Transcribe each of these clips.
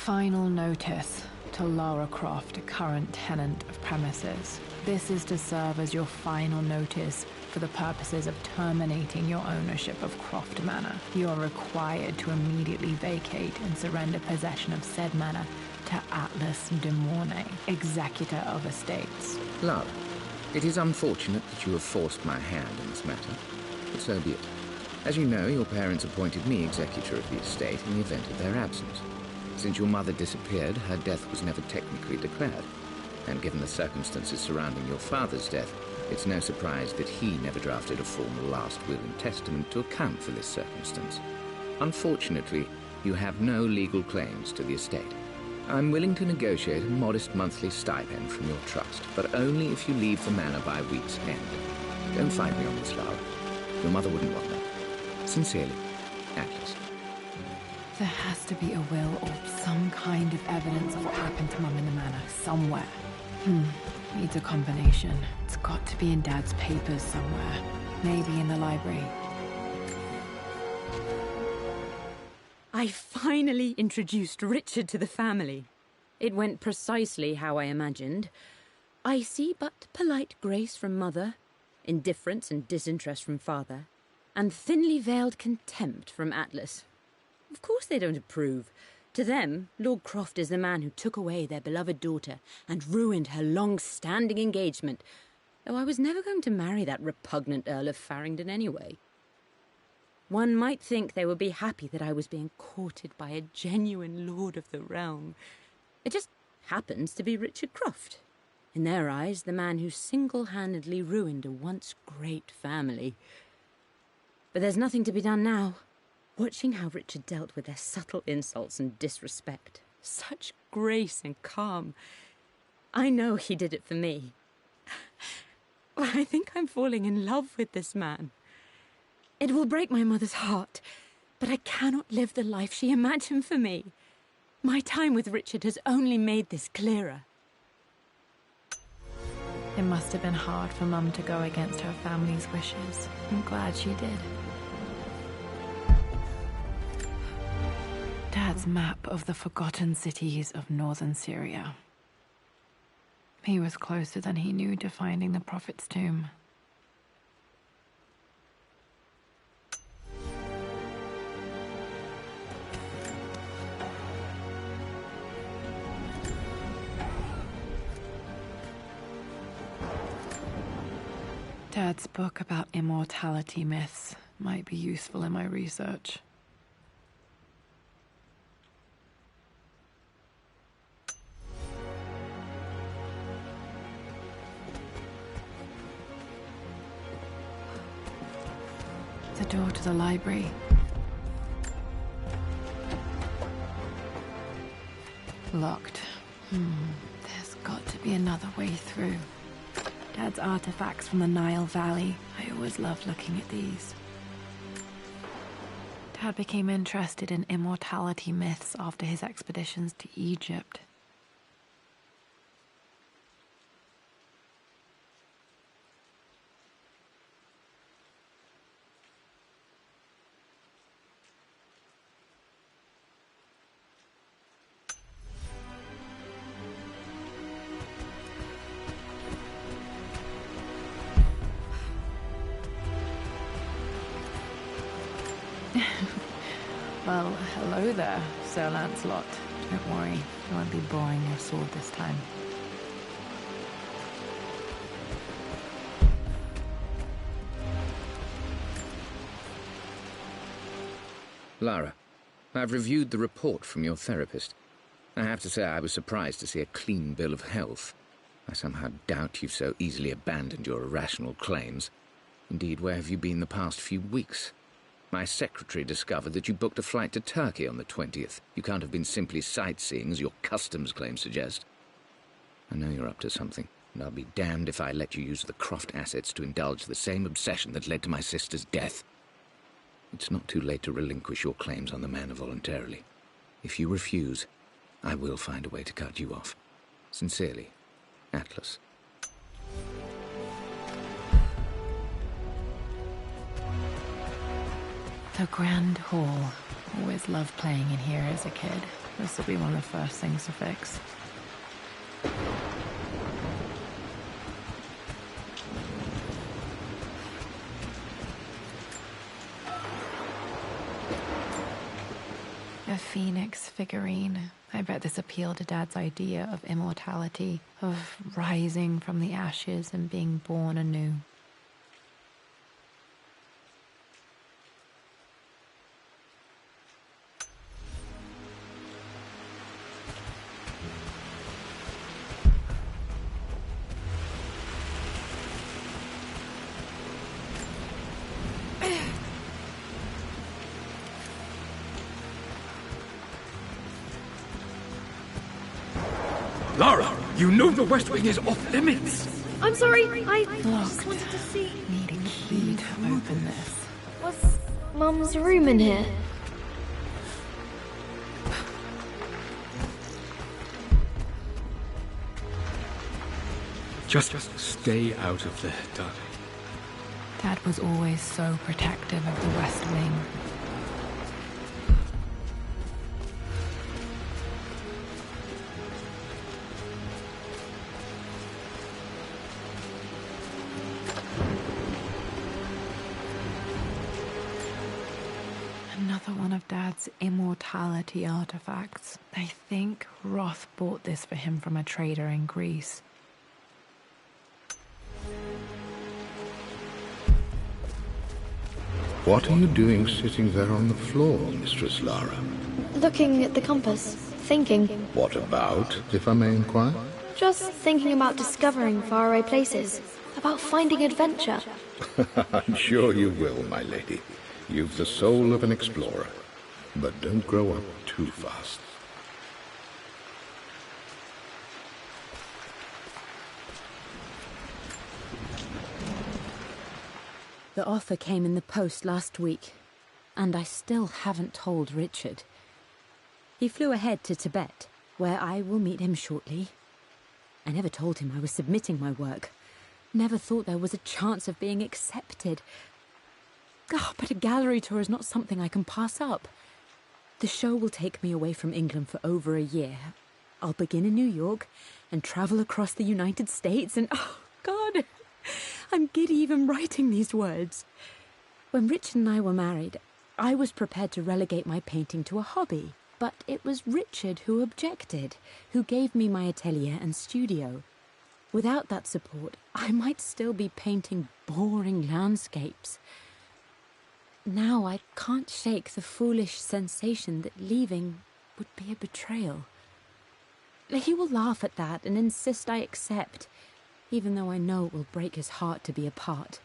Final notice to Lara Croft, a current tenant of premises. This is to serve as your final notice for the purposes of terminating your ownership of Croft Manor. You are required to immediately vacate and surrender possession of said manor to Atlas de Mornay, executor of estates. Lara, it is unfortunate that you have forced my hand in this matter, but so be it. As you know, your parents appointed me executor of the estate in the event of their absence. Since your mother disappeared, her death was never technically declared. And given the circumstances surrounding your father's death, it's no surprise that he never drafted a formal last will and testament to account for this circumstance. Unfortunately, you have no legal claims to the estate. I'm willing to negotiate a modest monthly stipend from your trust, but only if you leave the manor by week's end. Don't fight me on this, Lara. Your mother wouldn't want that. Sincerely, Atlas. There has to be a will or some kind of evidence of what happened to Mum in the manor, somewhere. Needs a combination. It's got to be in Dad's papers somewhere. Maybe in the library. I finally introduced Richard to the family. It went precisely how I imagined. I see but polite grace from Mother, indifference and disinterest from Father, and thinly veiled contempt from Atlas. Of course they don't approve. To them, Lord Croft is the man who took away their beloved daughter and ruined her long-standing engagement, though I was never going to marry that repugnant Earl of Farringdon anyway. One might think they would be happy that I was being courted by a genuine lord of the realm. It just happens to be Richard Croft. In their eyes, the man who single-handedly ruined a once great family. But there's nothing to be done now. Watching how Richard dealt with their subtle insults and disrespect. Such grace and calm. I know he did it for me. I think I'm falling in love with this man. It will break my mother's heart, but I cannot live the life she imagined for me. My time with Richard has only made this clearer. It must have been hard for Mum to go against her family's wishes. I'm glad she did. Dad's map of the forgotten cities of northern Syria. He was closer than he knew to finding the Prophet's tomb. Dad's book about immortality myths might be useful in my research. The door to the library. Locked. There's got to be another way through. Dad's artifacts from the Nile Valley. I always loved looking at these. Dad became interested in immortality myths after his expeditions to Egypt. Well, hello there, Sir Lancelot. Don't worry, I won't be boring your sword this time. Lara, I've reviewed the report from your therapist. I have to say I was surprised to see a clean bill of health. I somehow doubt you've so easily abandoned your irrational claims. Indeed, where have you been the past few weeks? My secretary discovered that you booked a flight to Turkey on the 20th. You can't have been simply sightseeing, as your customs claims suggest. I know you're up to something, and I'll be damned if I let you use the Croft assets to indulge the same obsession that led to my sister's death. It's not too late to relinquish your claims on the manor voluntarily. If you refuse, I will find a way to cut you off. Sincerely, Atlas. The Grand Hall. Always loved playing in here as a kid. This will be one of the first things to fix. A phoenix figurine. I bet this appealed to Dad's idea of immortality, of rising from the ashes and being born anew. Lara, you know the West Wing is off limits. I'm sorry, I just Locked. wanted to see. Need a key to open this. Was Mum's room in here? Just stay out of there, darling. Dad was always so protective of the West Wing. Another one of Dad's immortality artifacts. I think Roth bought this for him from a trader in Greece. What are you doing sitting there on the floor, Mistress Lara? Looking at the compass, thinking. What about, if I may inquire? Just thinking about discovering faraway places, about finding adventure. I'm sure you will, my lady. You've the soul of an explorer. But don't grow up too fast. The offer came in the post last week, and I still haven't told Richard. He flew ahead to Tibet, where I will meet him shortly. I never told him I was submitting my work. Never thought there was a chance of being accepted. Oh, but a gallery tour is not something I can pass up. The show will take me away from England for over a year. I'll begin in New York and travel across the United States and, oh, God, I'm giddy even writing these words. When Richard and I were married, I was prepared to relegate my painting to a hobby, but it was Richard who objected, who gave me my atelier and studio. Without that support, I might still be painting boring landscapes. Now I can't shake the foolish sensation that leaving would be a betrayal. He will laugh at that and insist I accept, even though I know it will break his heart to be apart.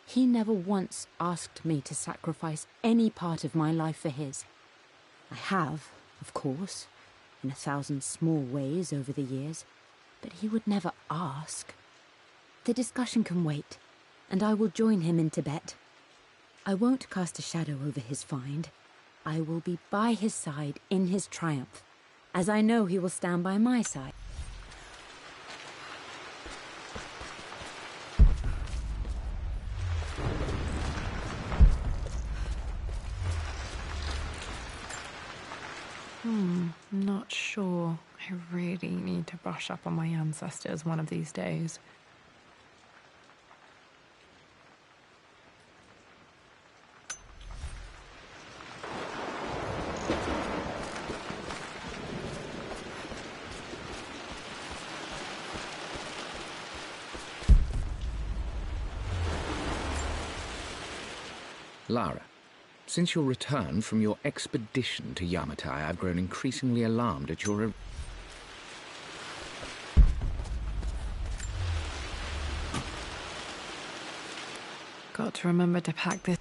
He never once asked me to sacrifice any part of my life for his. I have, of course, in 1,000 small ways over the years, but he would never ask. The discussion can wait, and I will join him in Tibet. I won't cast a shadow over his find. I will be by his side in his triumph, as I know he will stand by my side. Not sure. I really need to brush up on my ancestors one of these days. Lara, since your return from your expedition to Yamatai, I've grown increasingly alarmed at your... Got to remember to pack this.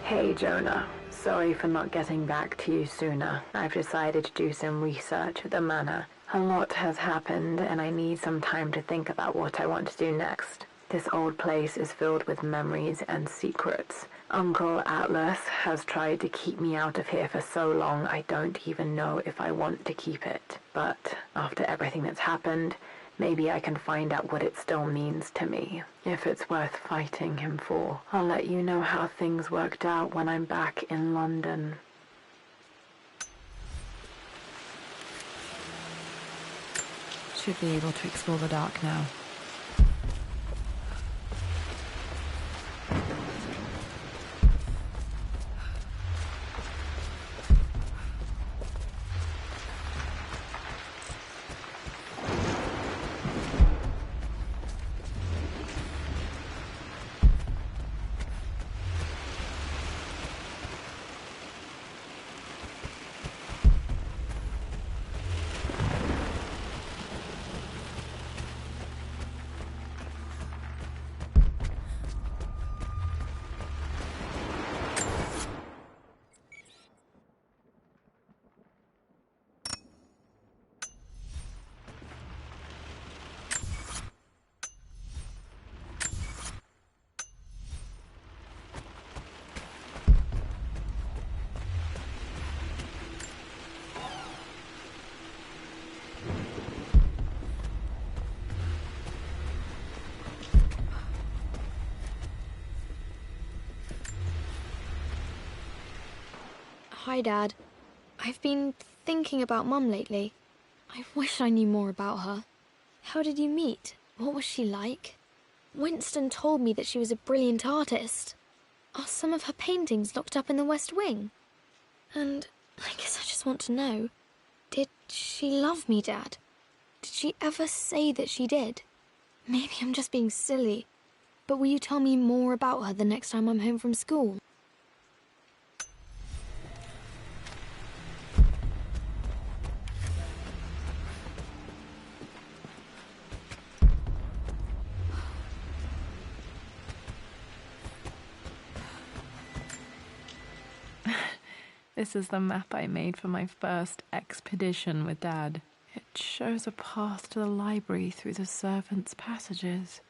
Hey, Jonah. Sorry for not getting back to you sooner. I've decided to do some research at the manor. A lot has happened, and I need some time to think about what I want to do next. This old place is filled with memories and secrets. Uncle Atlas has tried to keep me out of here for so long I don't even know if I want to keep it. But after everything that's happened, Maybe I can find out what it still means to me, if it's worth fighting him for. I'll let you know how things worked out when I'm back in London. Should be able to explore the dark now. Hi, Dad. I've been thinking about Mum lately. I wish I knew more about her. How did you meet? What was she like? Winston told me that she was a brilliant artist. Are some of her paintings locked up in the West Wing? And I guess I just want to know, did she love me, Dad? Did she ever say that she did? Maybe I'm just being silly, but will you tell me more about her the next time I'm home from school? This is the map I made for my first expedition with Dad. It shows a path to the library through the servants' passages.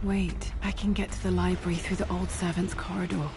Wait, I can get to the library through the old servants' corridor.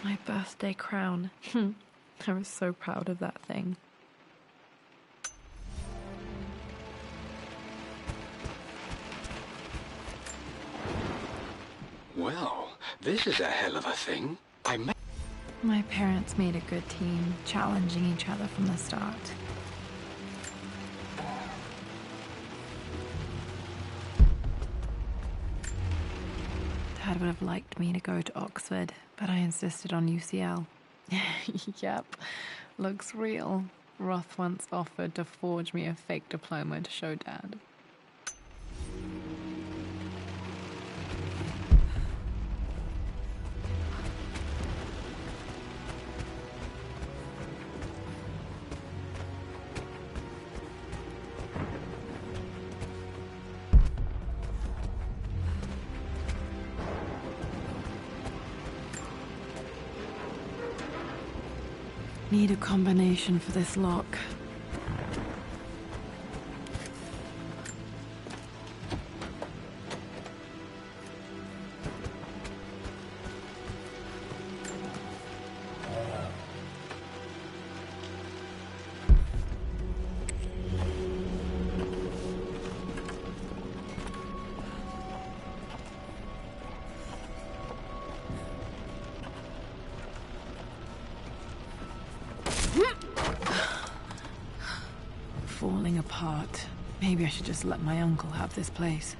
My birthday crown. I was so proud of that thing. Well, this is a hell of a thing. My parents made a good team, challenging each other from the start. Dad Dad would have liked me to go to Oxford, but I insisted on UCL. Yep, looks real. Roth once offered to forge me a fake diploma to show Dad. Need a combination for this lock. Falling apart. Maybe I should just let my uncle have this place.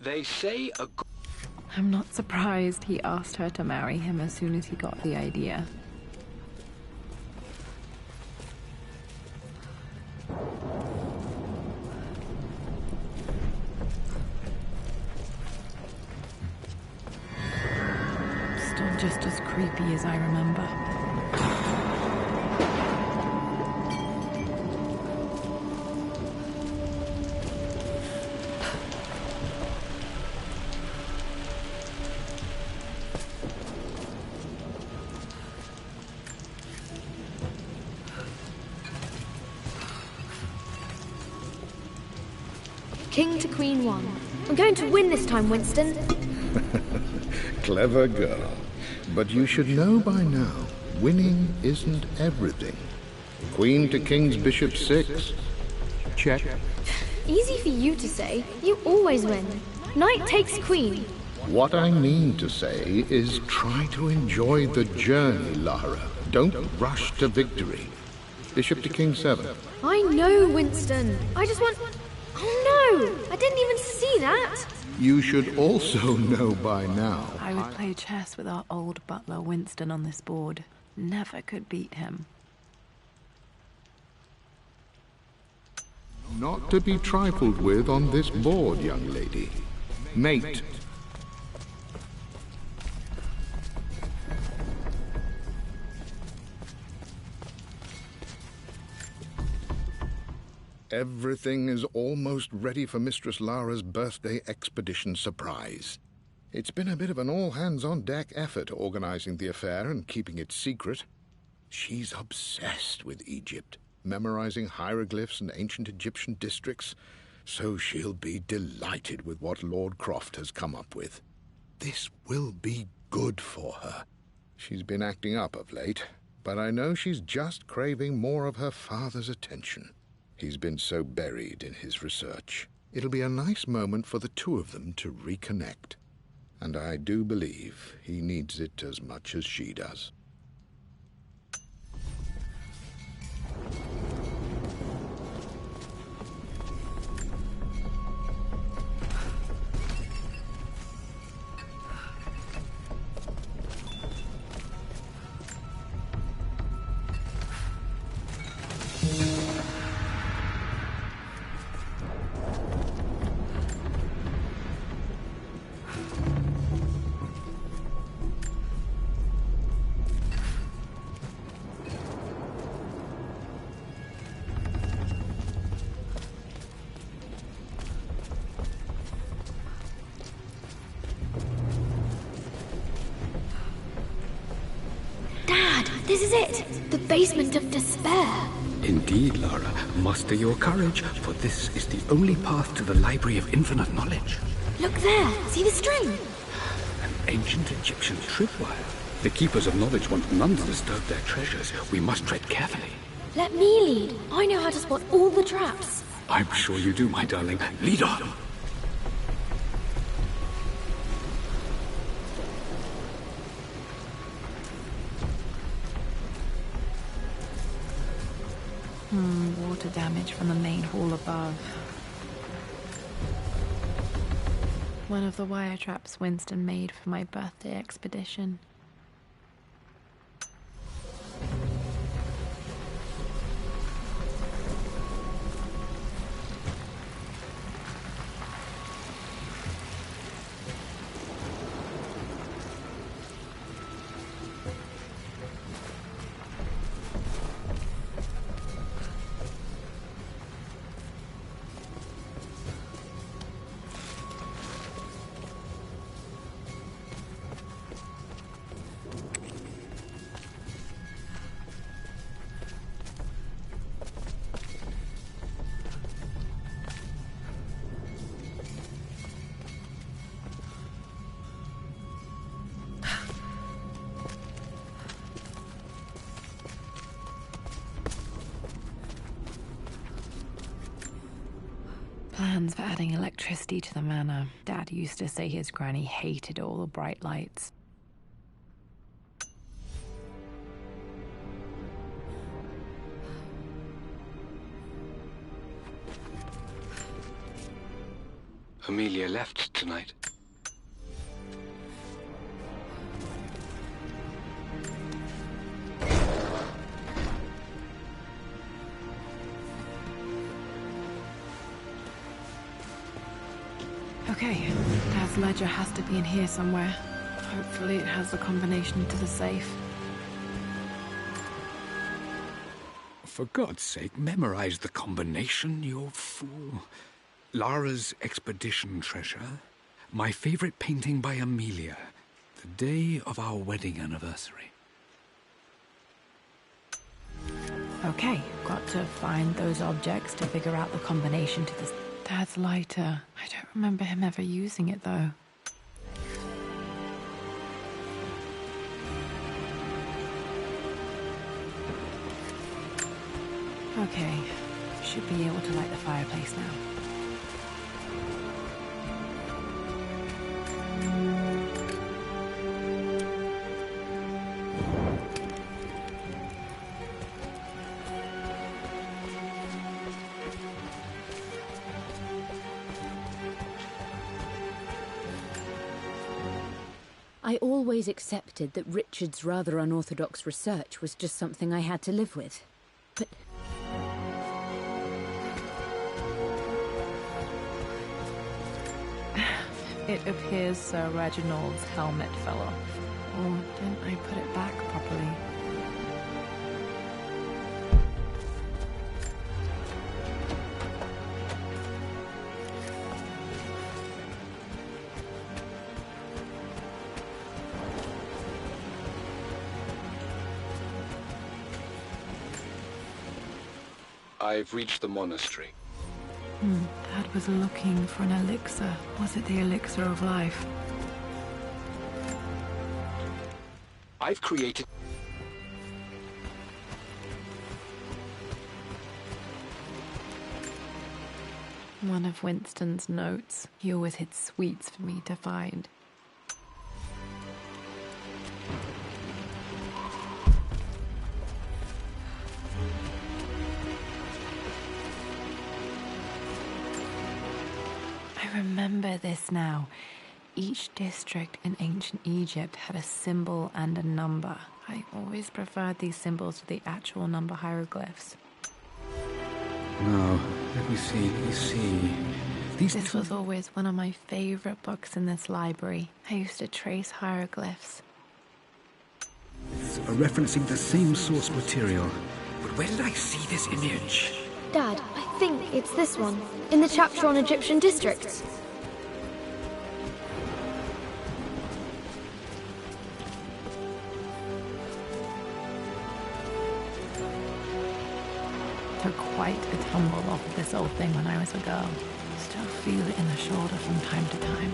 They say a... I'm not surprised he asked her to marry him as soon as he got the idea. Still just as creepy as I remember. King to Queen 1. I'm going to win this time, Winston. Clever girl. But you should know by now, winning isn't everything. Queen to King's Bishop 6. Check. Easy for you to say. You always win. Knight takes Queen. What I mean to say is try to enjoy the journey, Lara. Don't rush to victory. Bishop to King 7. I know, Winston. I just want... Oh no! I didn't even see that! You should also know by now. I would play chess with our old butler Winston on this board. Never could beat him. Not to be trifled with on this board, young lady. Mate. Everything is almost ready for Mistress Lara's birthday expedition surprise. It's been a bit of an all-hands-on-deck effort organizing the affair and keeping it secret. She's obsessed with Egypt, memorizing hieroglyphs and ancient Egyptian districts, so she'll be delighted with what Lord Croft has come up with. This will be good for her. She's been acting up of late, but I know she's just craving more of her father's attention. He's been so buried in his research. It'll be a nice moment for the two of them to reconnect. And I do believe he needs it as much as she does. This is it! The basement of despair! Indeed, Lara. Muster your courage, for this is the only path to the Library of Infinite Knowledge. Look there! See the string? An ancient Egyptian tripwire. The Keepers of Knowledge want none to disturb their treasures. We must tread carefully. Let me lead. I know how to spot all the traps. I'm sure you do, my darling. Lead on! water damage from the main hall above. One of the wire traps Winston made for my birthday expedition. Plans for adding electricity to the manor. Dad used to say his granny hated all the bright lights. Amelia left tonight. Okay, Dad's ledger has to be in here somewhere. Hopefully it has the combination to the safe. For God's sake, memorize the combination, you fool. Lara's expedition treasure. My favorite painting by Amelia. The day of our wedding anniversary. Okay, got to find those objects to figure out the combination to this. Dad's lighter. I don't remember him ever using it, though. Okay, should be able to light the fireplace now. I always accepted that Richard's rather unorthodox research was just something I had to live with. But... It appears Sir Reginald's helmet fell off. Or didn't I put it back properly? I've reached the monastery. Dad was looking for an elixir. Was it the elixir of life? I've created... One of Winston's notes. He always hid sweets for me to find. I remember this now. Each district in ancient Egypt had a symbol and a number. I always preferred these symbols to the actual number hieroglyphs. Now, let me see. This was always one of my favorite books in this library. I used to trace hieroglyphs. Are referencing the same source material. But where did I see this image? Dad, I think it's this one, in the chapter on Egyptian districts. Took quite a tumble off of this old thing when I was a girl. Still feel it in the shoulder from time to time.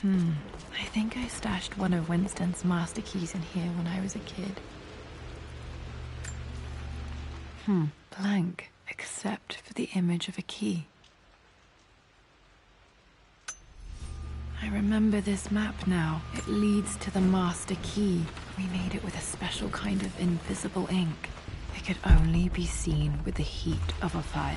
I think I stashed one of Winston's master keys in here when I was a kid. Blank, except for the image of a key. I remember this map now. It leads to the master key. We made it with a special kind of invisible ink. It could only be seen with the heat of a fire.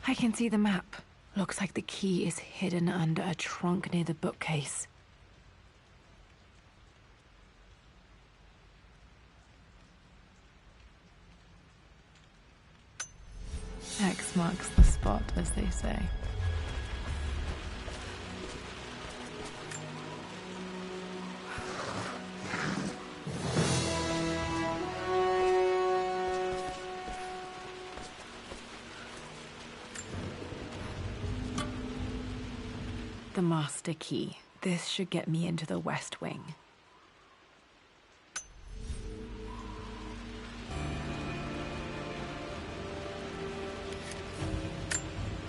I can see the map. Looks like the key is hidden under a trunk near the bookcase. X marks the spot, as they say. The master key. This should get me into the West Wing.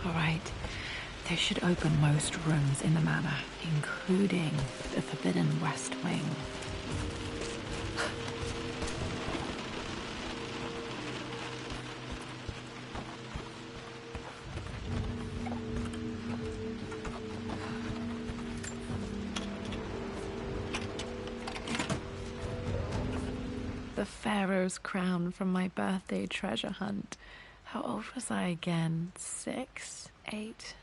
All right. This should open most rooms in the manor, including the Forbidden West Wing. The Pharaoh's crown from my birthday treasure hunt. How old was I again? 6? 8?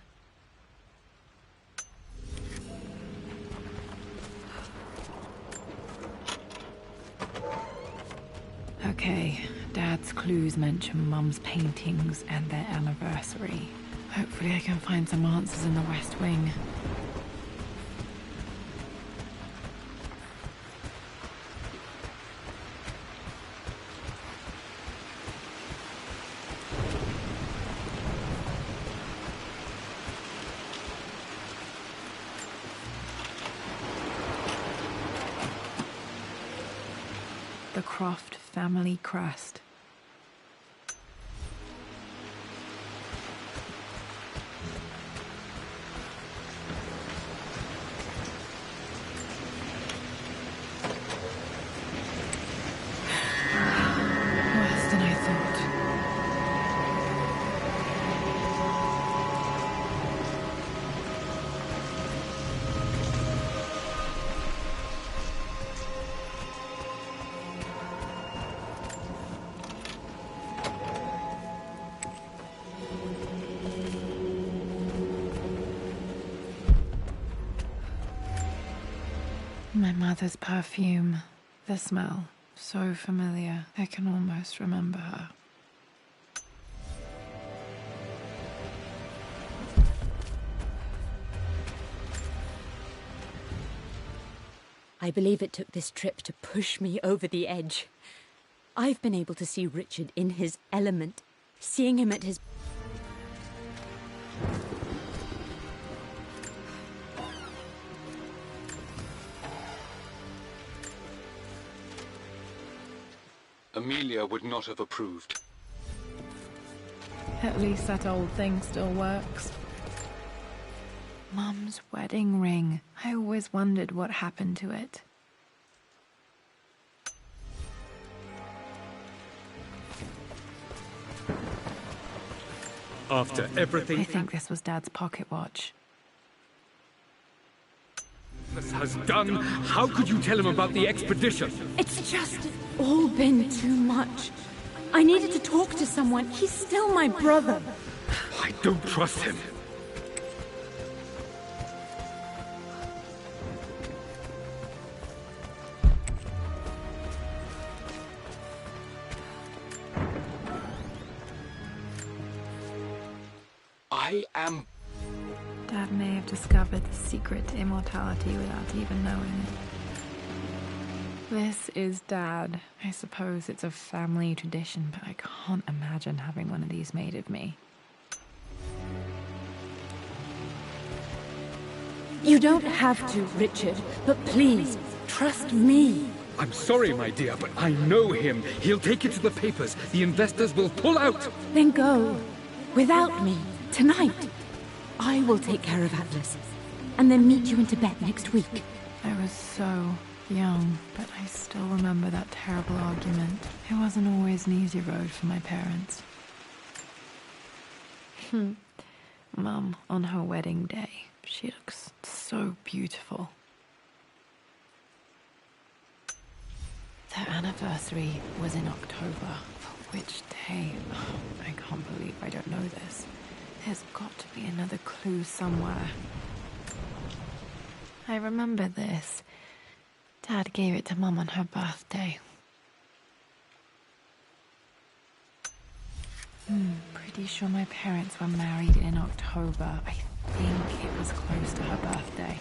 Okay, Dad's clues mention Mum's paintings and their anniversary. Hopefully I can find some answers in the West Wing. The Croft family crest. Worse than I thought. My mother's perfume. The smell. So familiar. I can almost remember her. I believe it took this trip to push me over the edge. I've been able to see Richard in his element, seeing him at his... Amelia would not have approved. At least that old thing still works. Mum's wedding ring. I always wondered what happened to it. After everything I think this was Dad's pocket watch. this has done, how could you tell him about the expedition? It's just all been too much. I needed to talk to someone. He's still my brother. I don't trust him. I am... Dad may have discovered the secret to immortality without even knowing it. This is Dad. I suppose it's a family tradition, but I can't imagine having one of these made of me. You don't have to, Richard, but please, trust me. I'm sorry, my dear, but I know him. He'll take it to the papers. The investors will pull out. Then go. Without me. Tonight. I will take care of Atlas. And then meet you in Tibet next week. I was so young, but I still remember that terrible argument. It wasn't always an easy road for my parents. Mum, on her wedding day, she looks so beautiful. Their anniversary was in October. Which day? Oh, I can't believe I don't know this. There's got to be another clue somewhere. I remember this. Dad gave it to Mum on her birthday. Pretty sure my parents were married in October. I think it was close to her birthday.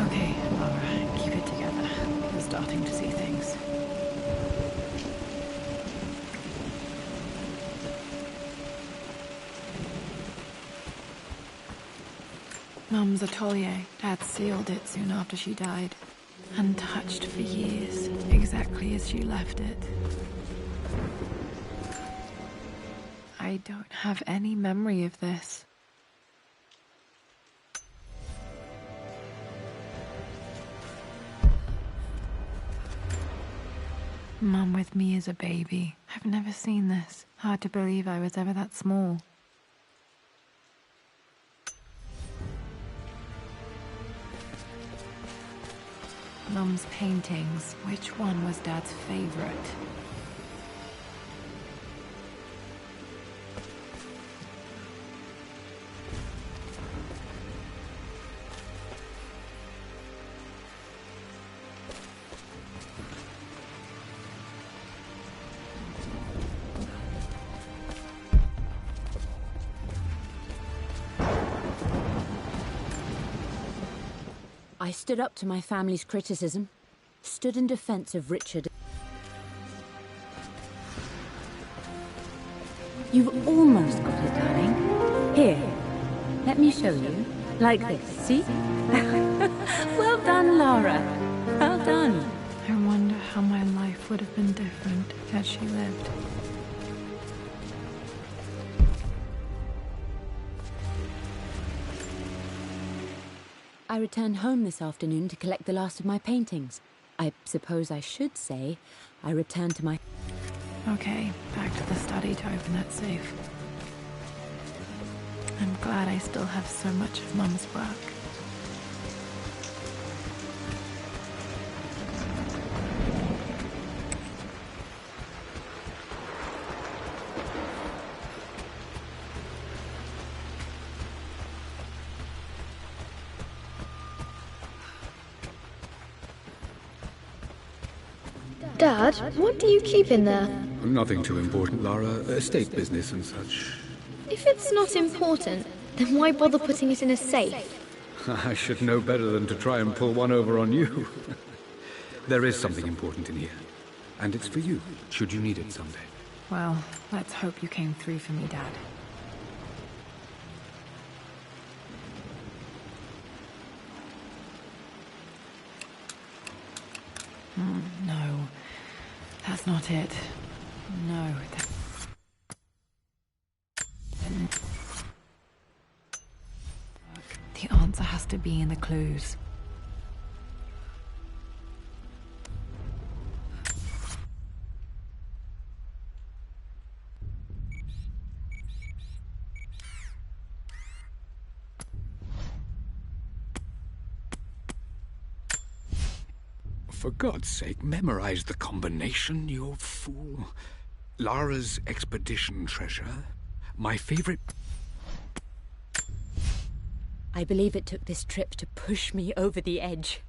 Okay, Laura, keep it together. You're starting to see things. Mum's atelier. Dad sealed it soon after she died. Untouched for years, exactly as she left it. I don't have any memory of this. Mum with me as a baby. I've never seen this. Hard to believe I was ever that small. Mum's paintings. Which one was Dad's favorite? I stood up to my family's criticism, stood in defense of Richard. You've almost got it, darling. Here, let me show you. Like this, see? Well done, Lara. Well done. I wonder how my life would have been different had she lived. I returned home this afternoon to collect the last of my paintings. I suppose I should say I returned to my... Okay, back to the study to open that safe. I'm glad I still have so much of Mum's work. Dad, what do you keep in there? Nothing too important, Lara. Estate business and such. If it's not important, then why bother putting it in a safe? I should know better than to try and pull one over on you. There is something important in here. And it's for you, should you need it someday. Well, let's hope you came through for me, Dad. No, that's not it. No. The answer has to be in the clues. For God's sake, memorize the combination, you fool. Lara's expedition treasure. My favorite... I believe it took this trip to push me over the edge.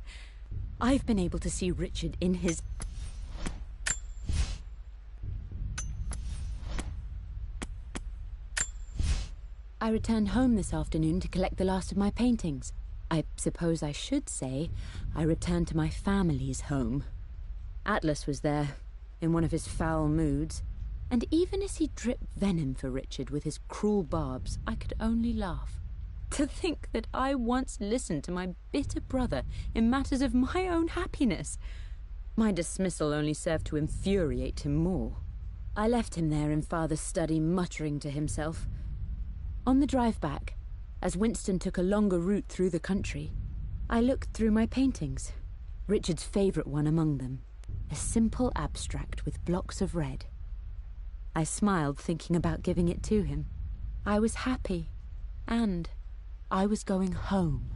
I've been able to see Richard in his... I returned home this afternoon to collect the last of my paintings. I suppose I should say I returned to my family's home. Atlas was there, in one of his foul moods, and even as he dripped venom for Richard with his cruel barbs, I could only laugh. To think that I once listened to my bitter brother in matters of my own happiness. My dismissal only served to infuriate him more. I left him there in Father's study, muttering to himself. On the drive back, as Winston took a longer route through the country, I looked through my paintings, Richard's favourite one among them, a simple abstract with blocks of red. I smiled, thinking about giving it to him. I was happy, and I was going home.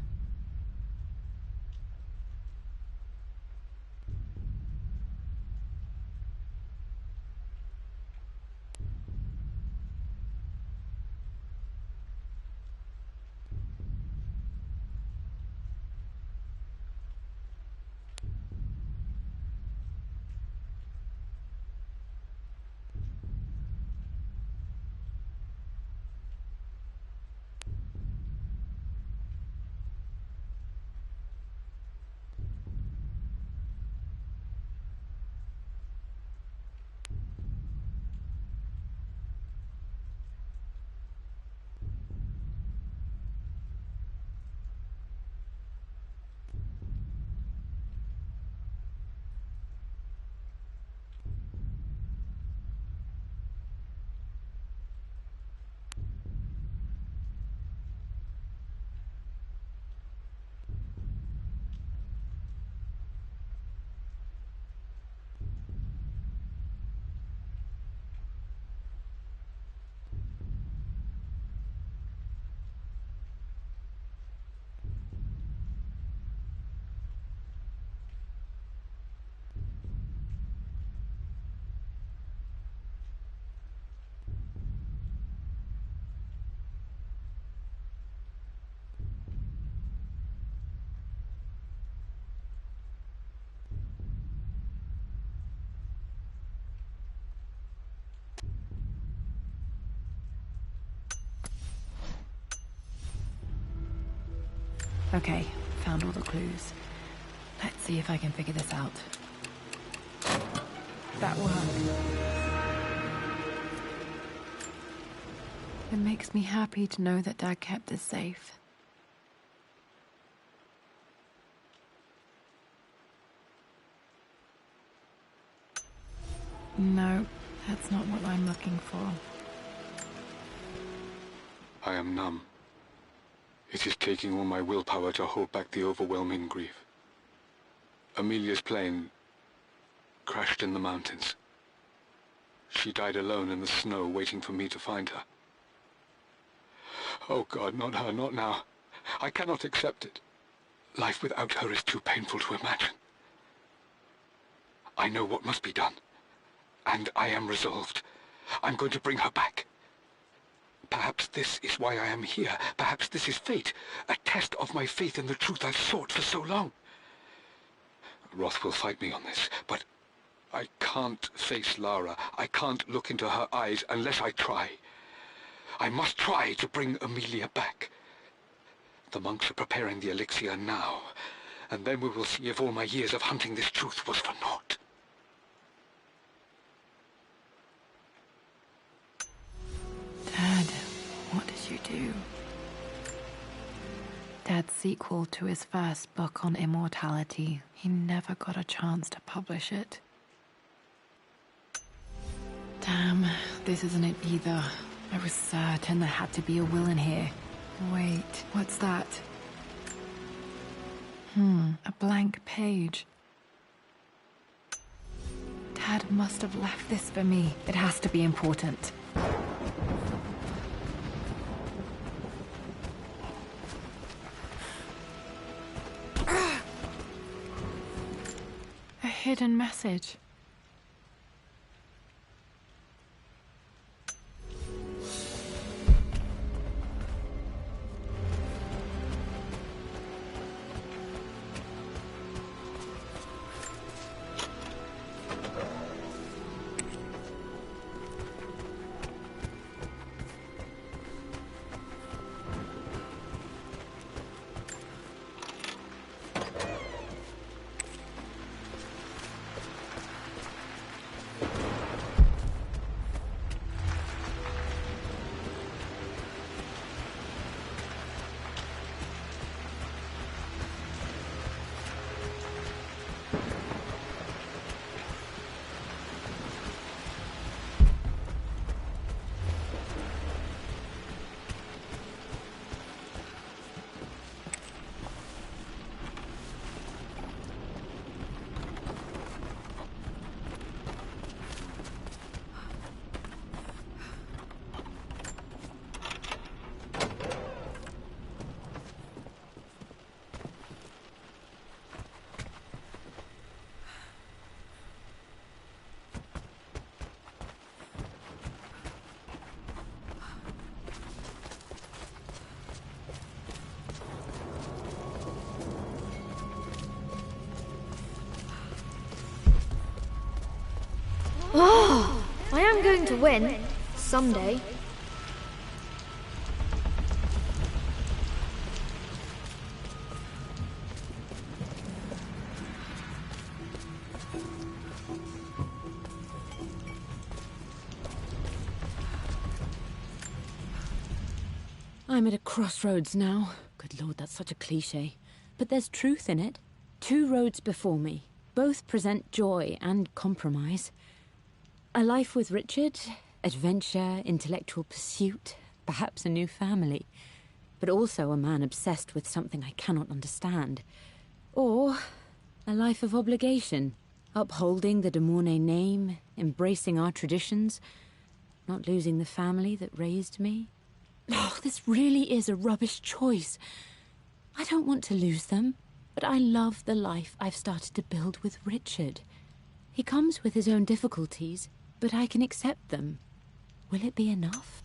Okay, found all the clues. Let's see if I can figure this out. That worked. It makes me happy to know that Dad kept this safe. No, that's not what I'm looking for. I am numb. It is taking all my willpower to hold back the overwhelming grief. Amelia's plane crashed in the mountains. She died alone in the snow, waiting for me to find her. Oh God, not her, not now. I cannot accept it. Life without her is too painful to imagine. I know what must be done, and I am resolved. I'm going to bring her back. Perhaps this is why I am here. Perhaps this is fate, a test of my faith in the truth I've sought for so long. Roth will fight me on this, but I can't face Lara. I can't look into her eyes unless I try. I must try to bring Amelia back. The monks are preparing the elixir now, and then we will see if all my years of hunting this truth was for naught. Dad, what did you do? Dad's sequel to his first book on immortality. He never got a chance to publish it. Damn, this isn't it either. I was certain there had to be a will in here. Wait, what's that? A blank page. Dad must have left this for me. It has to be important. A hidden message. Oh, I am going to win. Someday. I'm at a crossroads now. Good Lord, that's such a cliché. But there's truth in it. 2 roads before me. Both present joy and compromise. A life with Richard, adventure, intellectual pursuit, perhaps a new family. But also a man obsessed with something I cannot understand. Or a life of obligation, upholding the de Mornay name, embracing our traditions, not losing the family that raised me. Oh, this really is a rubbish choice. I don't want to lose them, but I love the life I've started to build with Richard. He comes with his own difficulties, but I can accept them. Will it be enough?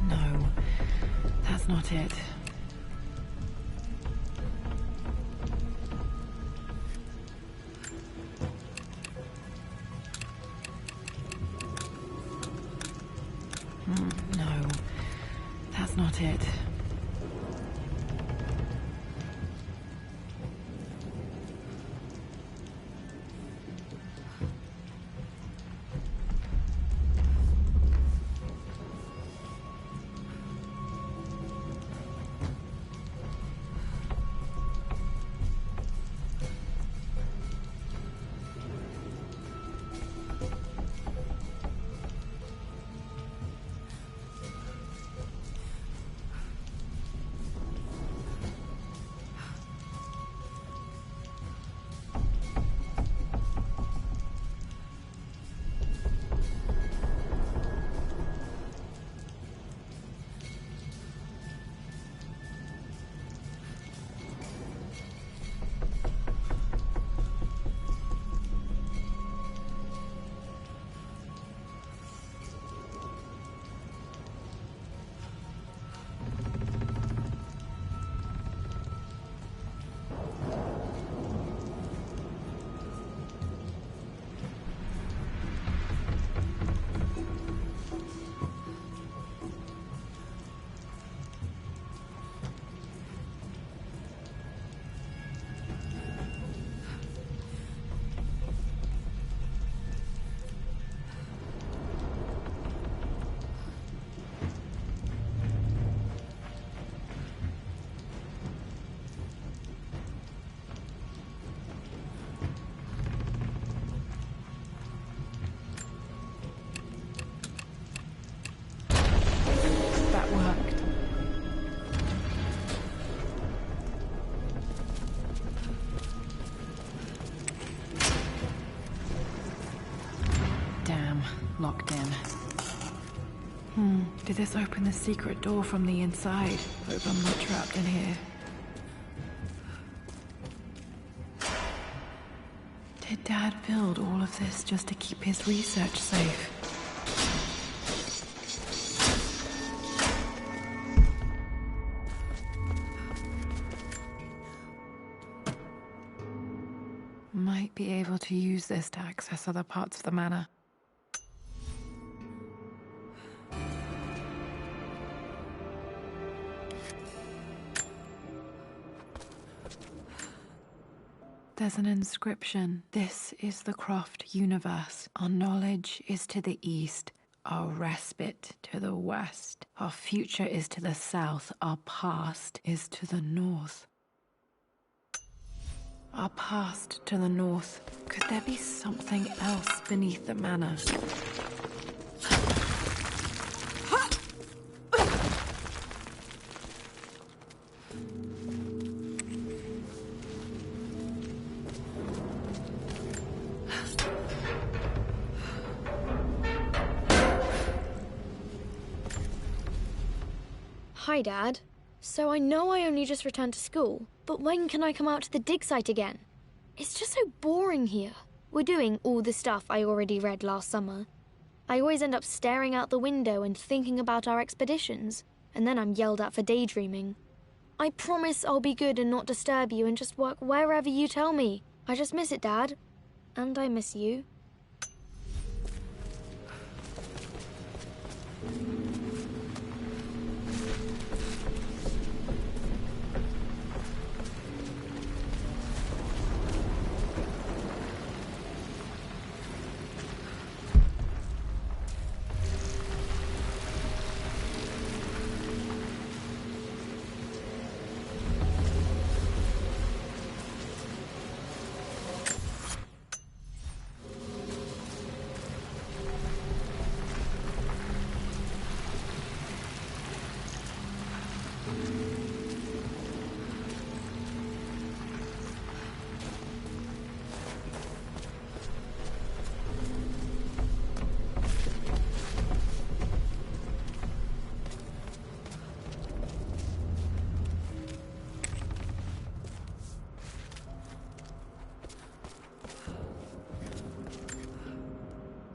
No, that's not it. No, that's not it. That worked. Damn, locked in. Did this open the secret door from the inside? Hope I'm not trapped in here. Did Dad build all of this just to keep his research safe? Might be able to use this to access other parts of the manor. There's an inscription. This is the Croft universe. Our knowledge is to the east, our respite to the west. Our future is to the south, our past is to the north. Our past to the north. Could there be something else beneath the manor? Hi, Dad. So I know I only just returned to school, but when can I come out to the dig site again? It's just so boring here. We're doing all the stuff I already read last summer. I always end up staring out the window and thinking about our expeditions, and then I'm yelled at for daydreaming. I promise I'll be good and not disturb you and just work wherever you tell me. I just miss it, Dad. And I miss you.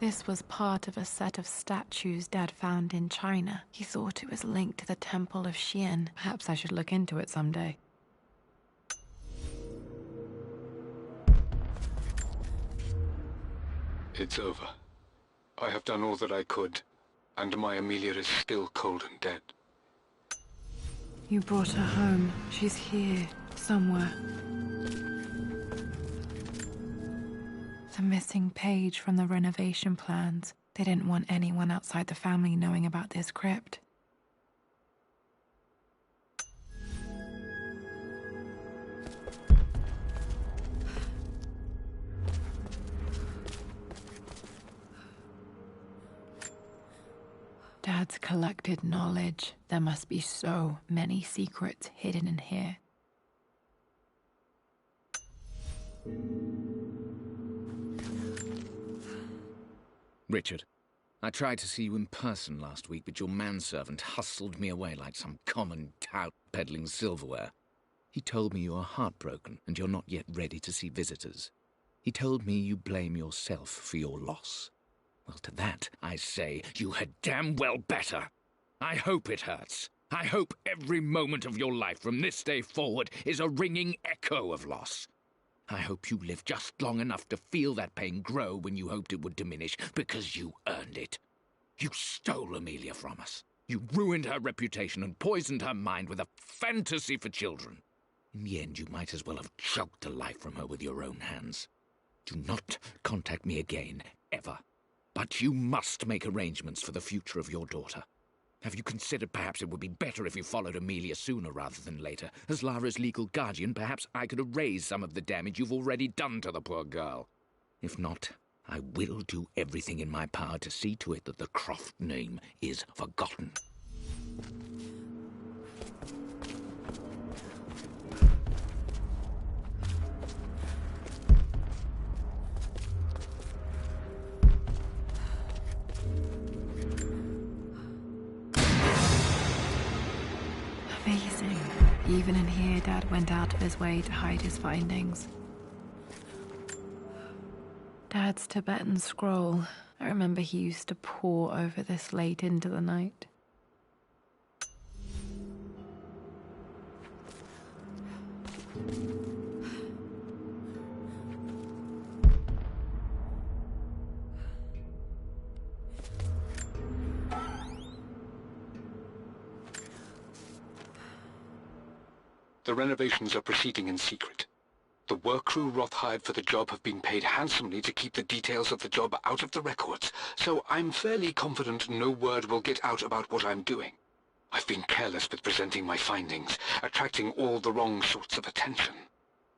This was part of a set of statues Dad found in China. He thought it was linked to the Temple of Xian. Perhaps I should look into it someday. It's over. I have done all that I could, and my Amelia is still cold and dead. You brought her home. She's here, somewhere. The missing page from the renovation plans. They didn't want anyone outside the family knowing about this crypt. Dad's collected knowledge. There must be so many secrets hidden in here. Richard, I tried to see you in person last week, but your manservant hustled me away like some common tout peddling silverware. He told me you are heartbroken and you're not yet ready to see visitors. He told me you blame yourself for your loss. Well, to that, I say, you had damn well better. I hope it hurts. I hope every moment of your life from this day forward is a ringing echo of loss. I hope you live just long enough to feel that pain grow when you hoped it would diminish, because you earned it. You stole Amelia from us. You ruined her reputation and poisoned her mind with a fantasy for children. In the end, you might as well have choked the life from her with your own hands. Do not contact me again, ever. But you must make arrangements for the future of your daughter. Have you considered perhaps it would be better if you followed Amelia sooner rather than later? As Lara's legal guardian, perhaps I could erase some of the damage you've already done to the poor girl. If not, I will do everything in my power to see to it that the Croft name is forgotten. Amazing. Even in here, Dad went out of his way to hide his findings. Dad's Tibetan scroll. I remember he used to pore over this late into the night. The renovations are proceeding in secret. The work crew Roth hired for the job have been paid handsomely to keep the details of the job out of the records, so I'm fairly confident no word will get out about what I'm doing. I've been careless with presenting my findings, attracting all the wrong sorts of attention.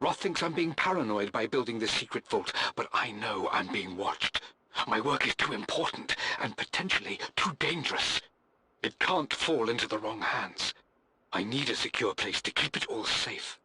Roth thinks I'm being paranoid by building this secret vault, but I know I'm being watched. My work is too important, and potentially too dangerous. It can't fall into the wrong hands. I need a secure place to keep it all safe.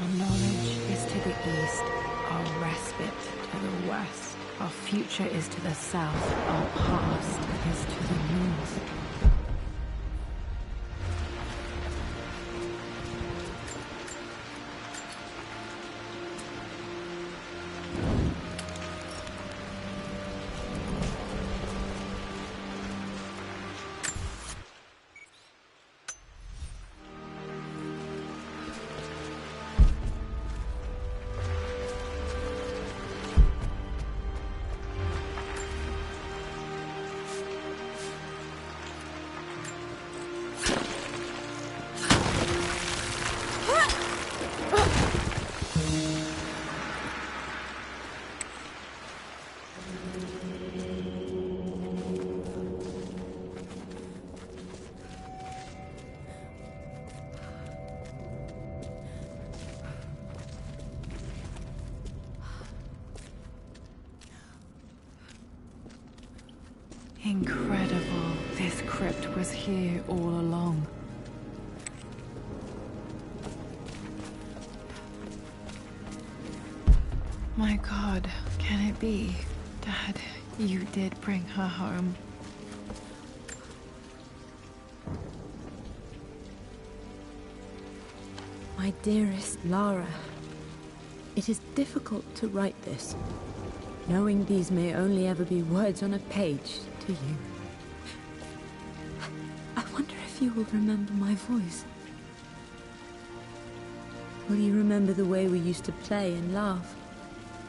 Our knowledge is to the east, our respite to the west. Our future is to the south, our past is to the north. Incredible. This crypt was here all along. My God, can it be? Dad, you did bring her home. My dearest Lara, it is difficult to write this, knowing these may only ever be words on a page to you. I wonder if you will remember my voice. Will you remember the way we used to play and laugh?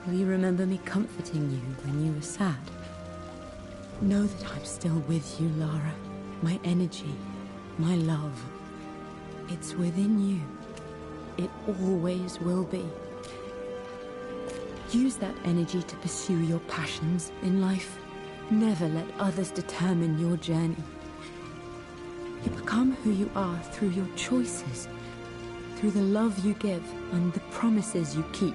Will you remember me comforting you when you were sad? Know that I'm still with you, Lara. My energy, my love. It's within you. It always will be. Use that energy to pursue your passions in life. Never let others determine your journey. You become who you are through your choices, through the love you give and the promises you keep.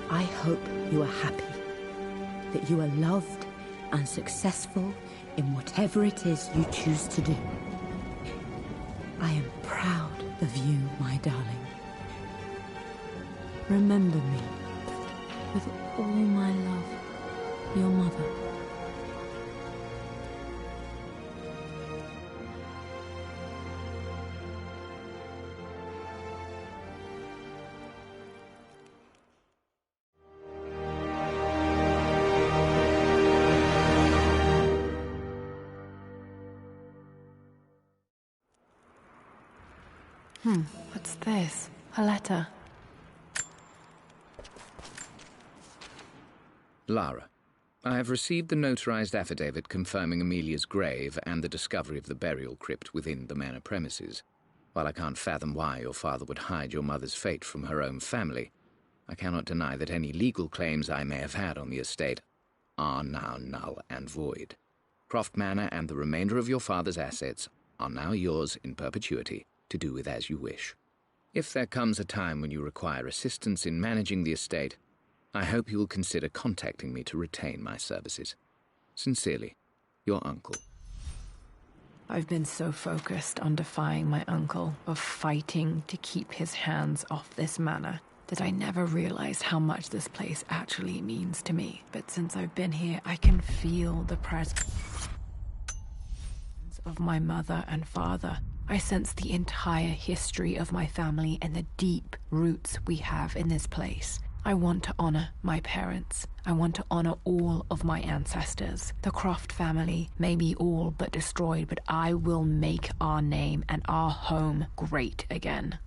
I hope you are happy, that you are loved and successful in whatever it is you choose to do. I am proud of you, my darling. Remember me with all my love, your mother. What's this? A letter. Lara, I have received the notarized affidavit confirming Amelia's grave and the discovery of the burial crypt within the manor premises. While I can't fathom why your father would hide your mother's fate from her own family, I cannot deny that any legal claims I may have had on the estate are now null and void. Croft Manor and the remainder of your father's assets are now yours in perpetuity, to do with as you wish. If there comes a time when you require assistance in managing the estate, I hope you will consider contacting me to retain my services. Sincerely, your uncle. I've been so focused on defying my uncle, of fighting to keep his hands off this manor, that I never realized how much this place actually means to me. But since I've been here, I can feel the presence of my mother and father. I sense the entire history of my family and the deep roots we have in this place. I want to honor my parents. I want to honor all of my ancestors. The Croft family may be all but destroyed, but I will make our name and our home great again.